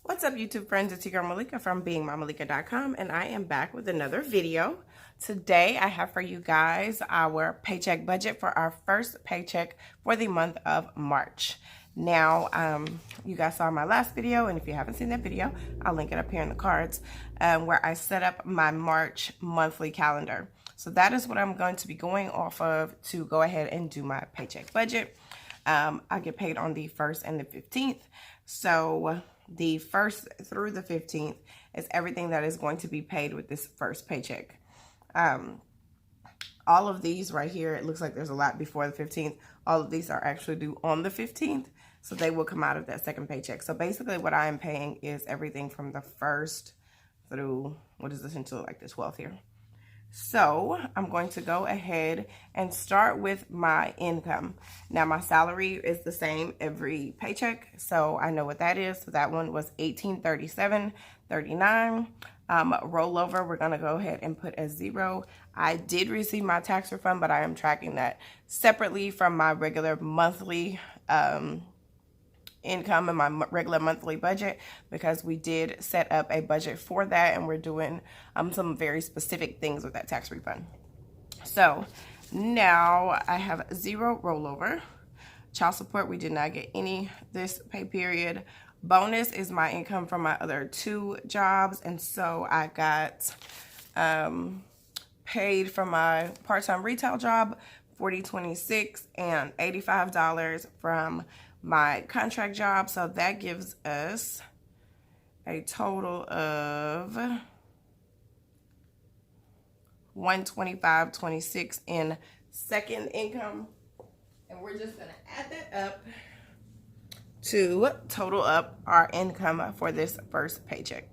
What's up, YouTube friends? It's your girl Malika from beingmymalika.com, and I am back with another video. Today I have for you guys our paycheck budget for our first paycheck for the month of March. Now, you guys saw my last video, and if you haven't seen that video, I'll link it up here in the cards, where I set up my March monthly calendar. So that is what I'm going to be going off of to go ahead and do my paycheck budget. I get paid on the 1st and the 15th. So the 1st through the 15th is everything that is going to be paid with this first paycheck. All of these right here, it looks like there's a lot before the 15th. All of these are actually due on the 15th. So they will come out of that second paycheck. So basically what I am paying is everything from the 1st through, what is this, until like the 12th here. So I'm going to go ahead and start with my income. Now my salary is the same every paycheck, so I know what that is. So that one was $1837.39. Rollover, we're gonna go ahead and put as 0. I did receive my tax refund, but I am tracking that separately from my regular monthly income and my regular monthly budget, because we did set up a budget for that, and we're doing some very specific things with that tax refund. So now I have 0 rollover. Child support, we did not get any this pay period. Bonus is my income from my other 2 jobs, and so I got paid from my part-time retail job $40.26 and $85 from my contract job. So that gives us a total of $125.26 in second income, and we're just gonna add that up to total up our income for this first paycheck.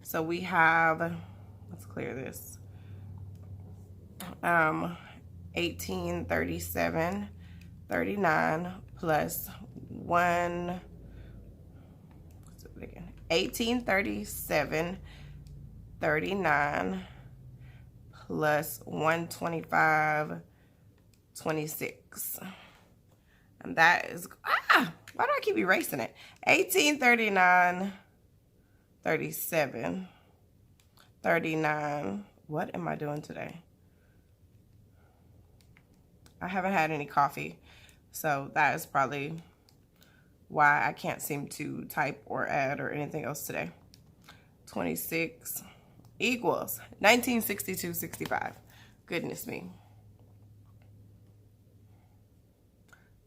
So we have, let's clear this, $1837.39 plus $1837.39 plus $125.26, and that is why do I keep erasing it? $1839.37.39. What am I doing today? I haven't had any coffee, so that is probably why I can't seem to type or add or anything else today. 26 equals 1962.65. Goodness me.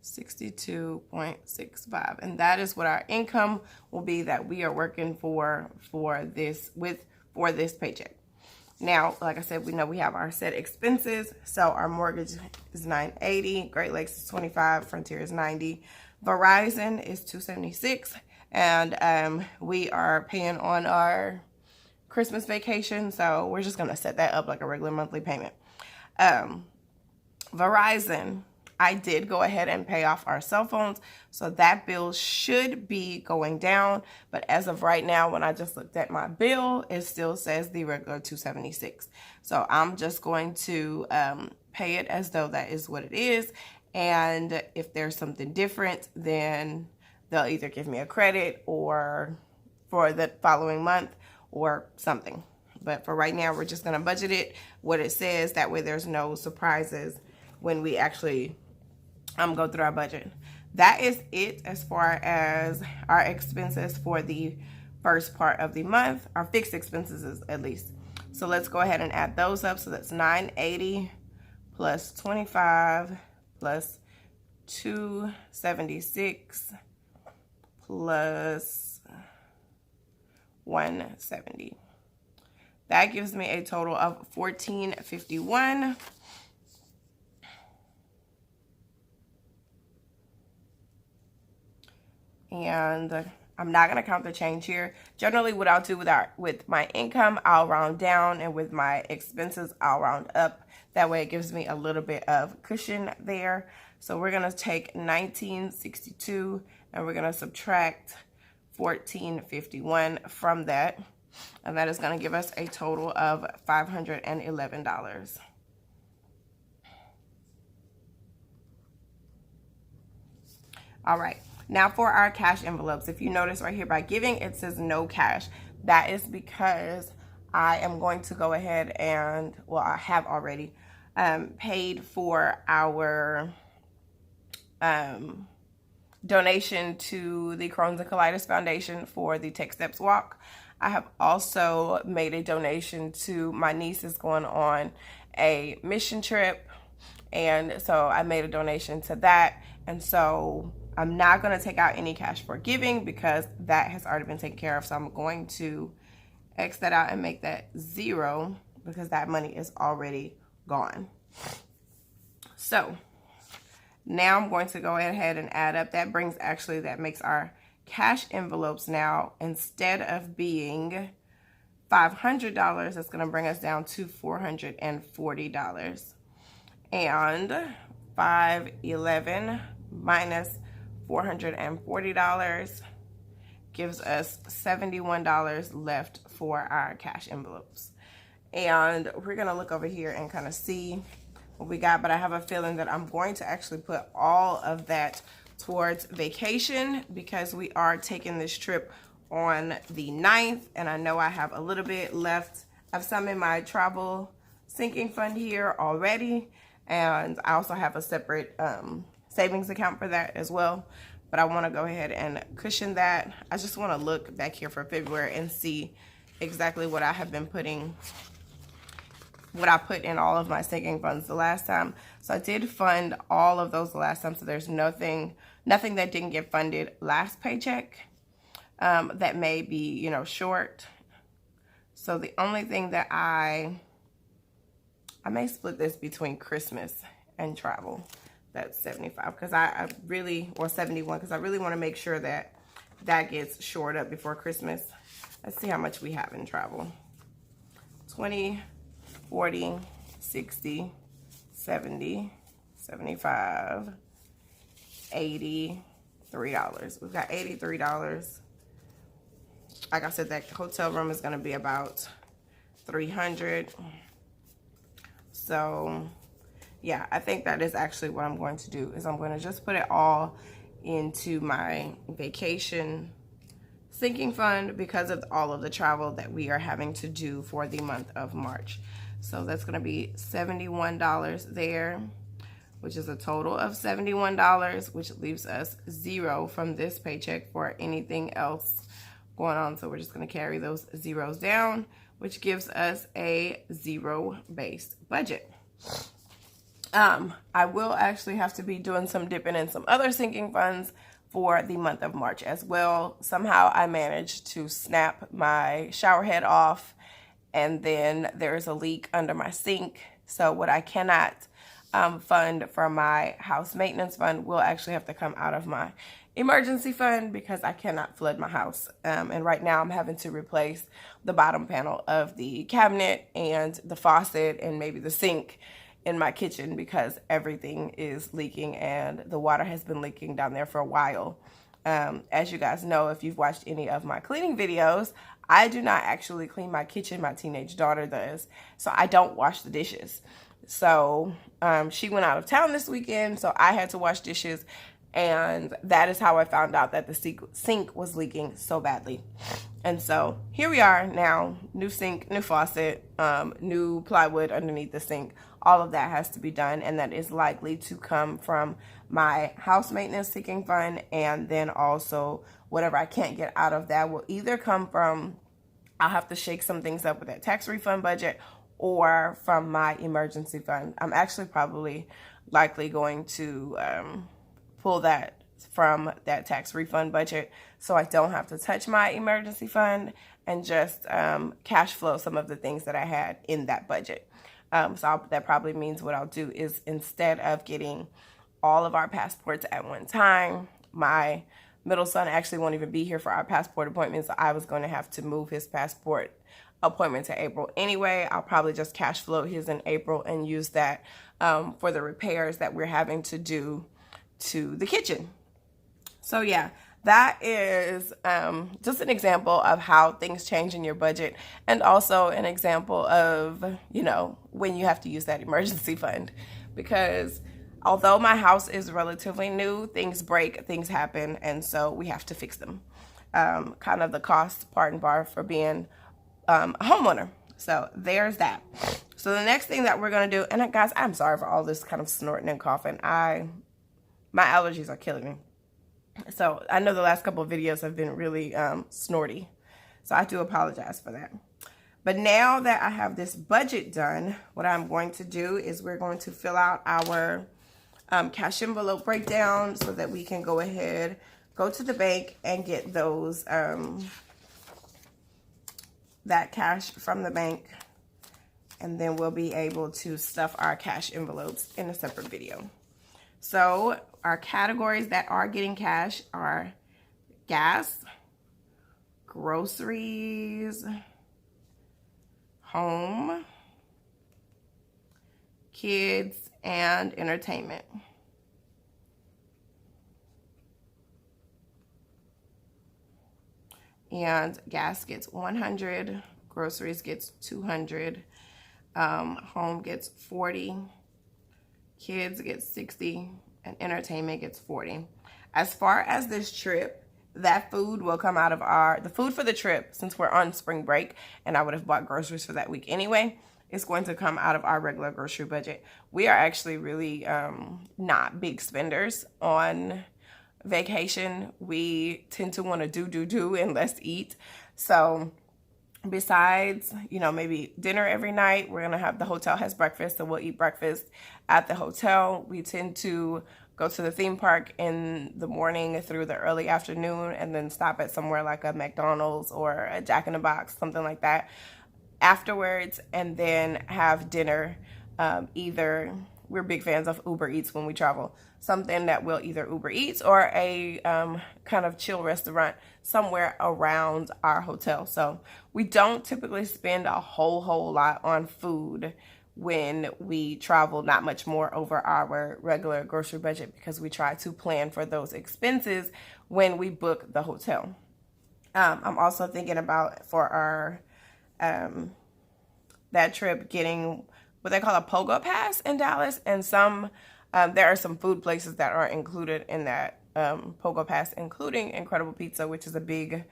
62.65, and that is what our income will be that we are working for this paycheck. Now, like I said, we know we have our set expenses. So our mortgage is $980, Great Lakes is $25, Frontier is $90, Verizon is $276, and we are paying on our Christmas vacation. So we're just gonna set that up like a regular monthly payment. Verizon, I did go ahead and pay off our cell phones, so that bill should be going down. But as of right now, when I just looked at my bill, it still says the regular $276. So I'm just going to pay it as though that is what it is. And if there's something different, then they'll either give me a credit or for the following month or something. But for right now, we're just going to budget it what it says. That way there's no surprises when we actually go through our budget. That is it as far as our expenses for the first part of the month, our fixed expenses at least. So let's go ahead and add those up. So that's $980 plus 25 plus 276 plus 170. That gives me a total of $1451. And I'm not gonna count the change here. Generally, what I'll do with my income, I'll round down, and with my expenses, I'll round up. That way it gives me a little bit of cushion there. So we're gonna take 1962 and we're gonna subtract 1451 from that. And that is gonna give us a total of $511. All right. Now for our cash envelopes, if you notice right here by giving, it says no cash. That is because I am going to go ahead and, well, I have already paid for our donation to the Crohn's and Colitis Foundation for the Take Steps Walk. I have also made a donation to my niece is going on a mission trip, and so I made a donation to that. And so I'm not going to take out any cash for giving because that has already been taken care of. So I'm going to X that out and make that 0 because that money is already gone. So now I'm going to go ahead and add up. That makes our cash envelopes now, instead of being $500, it's going to bring us down to $440. And 511 minus $440 gives us $71 left for our cash envelopes. And we're going to look over here and kind of see what we got, but I have a feeling that I'm going to actually put all of that towards vacation because we are taking this trip on the 9th, and I know I have a little bit left. I have some in my travel sinking fund here already, and I also have a separate savings account for that as well, but I want to go ahead and cushion that. I just want to look back here for February and see exactly what I have been putting, what I put in all of my sinking funds the last time. So I did fund all of those the last time, so there's nothing that didn't get funded last paycheck that may be, you know, short. So the only thing that I may split this between Christmas and travel. That's 75 because I really, or 71 because I really want to make sure that that gets shored up before Christmas. Let's see how much we have in travel. 20, 40, 60, 70, 75, $83. We've got $83. Like I said, that hotel room is going to be about $300. So yeah, I think that is actually what I'm going to do, is I'm going to just put it all into my vacation sinking fund because of all of the travel that we are having to do for the month of March. So that's going to be $71 there, which is a total of $71, which leaves us 0 from this paycheck for anything else going on. So we're just going to carry those zeros down, which gives us a zero-based budget. I will actually have to be doing some dipping in some other sinking funds for the month of March as well. Somehow I managed to snap my shower head off, and then there's a leak under my sink. So what I cannot fund for my house maintenance fund will actually have to come out of my emergency fund because I cannot flood my house. And right now I'm having to replace the bottom panel of the cabinet and the faucet and maybe the sink in my kitchen because everything is leaking and the water has been leaking down there for a while. As you guys know, if you've watched any of my cleaning videos, I do not actually clean my kitchen. My teenage daughter does. So I don't wash the dishes. So she went out of town this weekend, so I had to wash dishes. And that is how I found out that the sink was leaking so badly. And so here we are now, new sink, new faucet, new plywood underneath the sink. All of that has to be done, and that is likely to come from my house maintenance sinking fund, and then also whatever I can't get out of that will either come from, I'll have to shake some things up with that tax refund budget, or from my emergency fund. I'm actually probably likely going to pull that from that tax refund budget so I don't have to touch my emergency fund and just cash flow some of the things that I had in that budget. That probably means what I'll do is, instead of getting all of our passports at one time, my middle son actually won't even be here for our passport appointment, so I was going to have to move his passport appointment to April anyway. I'll probably just cash flow his in April and use that for the repairs that we're having to do to the kitchen. So yeah, that is just an example of how things change in your budget, and also an example of, you know, when you have to use that emergency fund, because Although my house is relatively new, things break, things happen, and so we have to fix them. Kind of the cost part and bar for being a homeowner. So there's that. So the next thing that we're going to do, and guys, I'm sorry for all this kind of snorting and coughing. My allergies are killing me. So I know the last couple of videos have been really snorty. So I do apologize for that. But now that I have this budget done, what I'm going to do is we're going to fill out our cash envelope breakdown so that we can go ahead, go to the bank and get those that cash from the bank, and then we'll be able to stuff our cash envelopes in a separate video. So our categories that are getting cash are gas, groceries, home, kids, and entertainment. And gas gets 100, groceries gets 200, home gets 40, kids gets 60, and entertainment gets 40. As far as this trip, that food will come out of the food for the trip, since we're on spring break and I would have bought groceries for that week anyway, it's going to come out of our regular grocery budget. We are actually really not big spenders on vacation. We tend to want to do and less eat. So besides, you know, maybe dinner every night, we're going to have, the hotel has breakfast, so we'll eat breakfast at the hotel. We tend to go to the theme park in the morning through the early afternoon and then stop at somewhere like a McDonald's or a Jack in the Box, something like that, afterwards, and then have dinner. Either, we're big fans of Uber Eats when we travel, something that we'll either Uber Eats or a kind of chill restaurant somewhere around our hotel. So we don't typically spend a whole lot on food when we travel, not much more over our regular grocery budget, because we try to plan for those expenses when we book the hotel. I'm also thinking about, for our that trip, getting what they call a POGO pass in Dallas, and there are some food places that are included in that POGO pass, including Incredible Pizza, which is a big,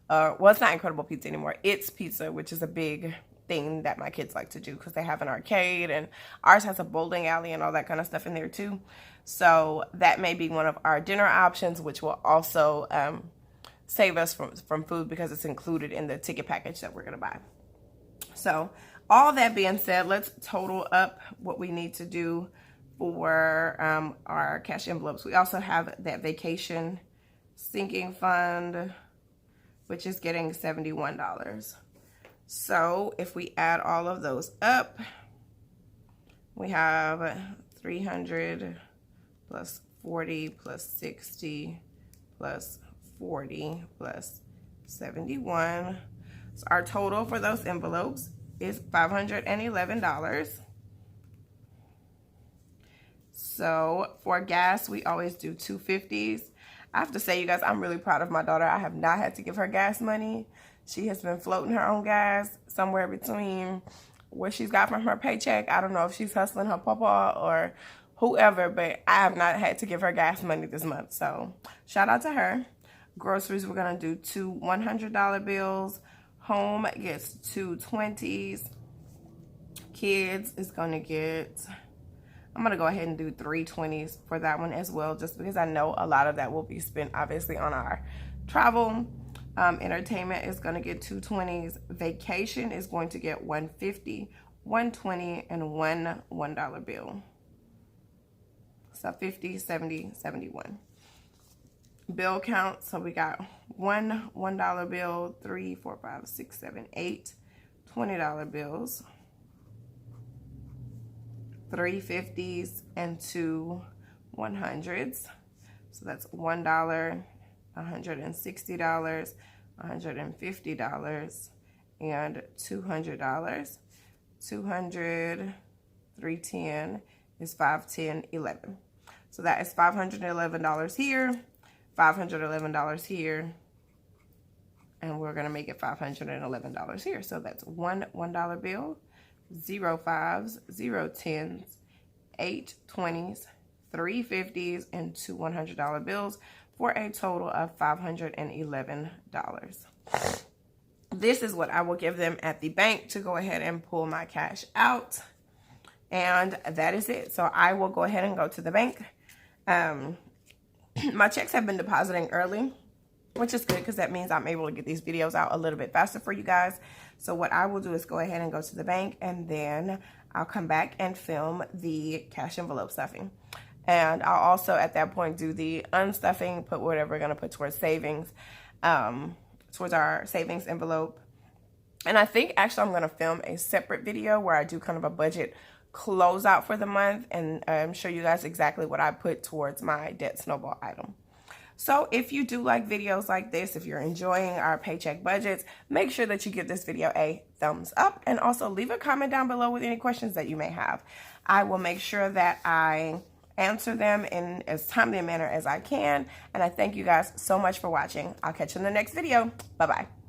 well, it's not Incredible Pizza anymore, It's Pizza, which is a big thing that my kids like to do because they have an arcade, and ours has a bowling alley and all that kind of stuff in there too. So that may be one of our dinner options, which will also save us from food because it's included in the ticket package that we're going to buy. So all that being said, let's total up what we need to do for our cash envelopes. We also have that vacation sinking fund, which is getting $71. So if we add all of those up, we have 300 plus 40 plus 60 plus 40 plus 71. So our total for those envelopes is $511. So for gas, we always do 250s. I have to say, you guys, I'm really proud of my daughter. I have not had to give her gas money. She has been floating her own gas somewhere between what she's got from her paycheck. I don't know if she's hustling her papa or whoever, but I have not had to give her gas money this month. So shout out to her. Groceries, we're going to do 2 $100 bills. Home gets 2 20s. Kids is going to get, I'm going to go ahead and do 3 20s for that one as well, just because I know a lot of that will be spent obviously on our travel. Entertainment is going to get 2 20s. Vacation is going to get 150, 120, and one $1 bill. So 50, 70, 71. Bill count. So we got one $1 bill, 3, 4, 5, 6, 7, 8 $20 bills, 3 50s, and 2 100s. So that's $1, $160, $150, and $200. 200, 310 is 5, 10, 11. So that is $511 here, $511 here, and we're going to make it $511 here. So that's one $1 bill, 0 5s, 0 10s, 8 20s, 3 50s, and 2 $100 bills for a total of $511. This is what I will give them at the bank to go ahead and pull my cash out. And that is it. So I will go ahead and go to the bank. My checks have been depositing early, which is good because that means I'm able to get these videos out a little bit faster for you guys. So what I will do is go ahead and go to the bank, and then I'll come back and film the cash envelope stuffing. And I'll also at that point do the unstuffing, put whatever we're going to put towards savings, towards our savings envelope. And I think actually I'm going to film a separate video where I do kind of a budget closeout for the month and show you guys exactly what I put towards my debt snowball item. So if you do like videos like this, if you're enjoying our paycheck budgets, make sure that you give this video a thumbs up, and also leave a comment down below with any questions that you may have. I will make sure that I answer them in as timely a manner as I can. And I thank you guys so much for watching. I'll catch you in the next video. Bye-bye.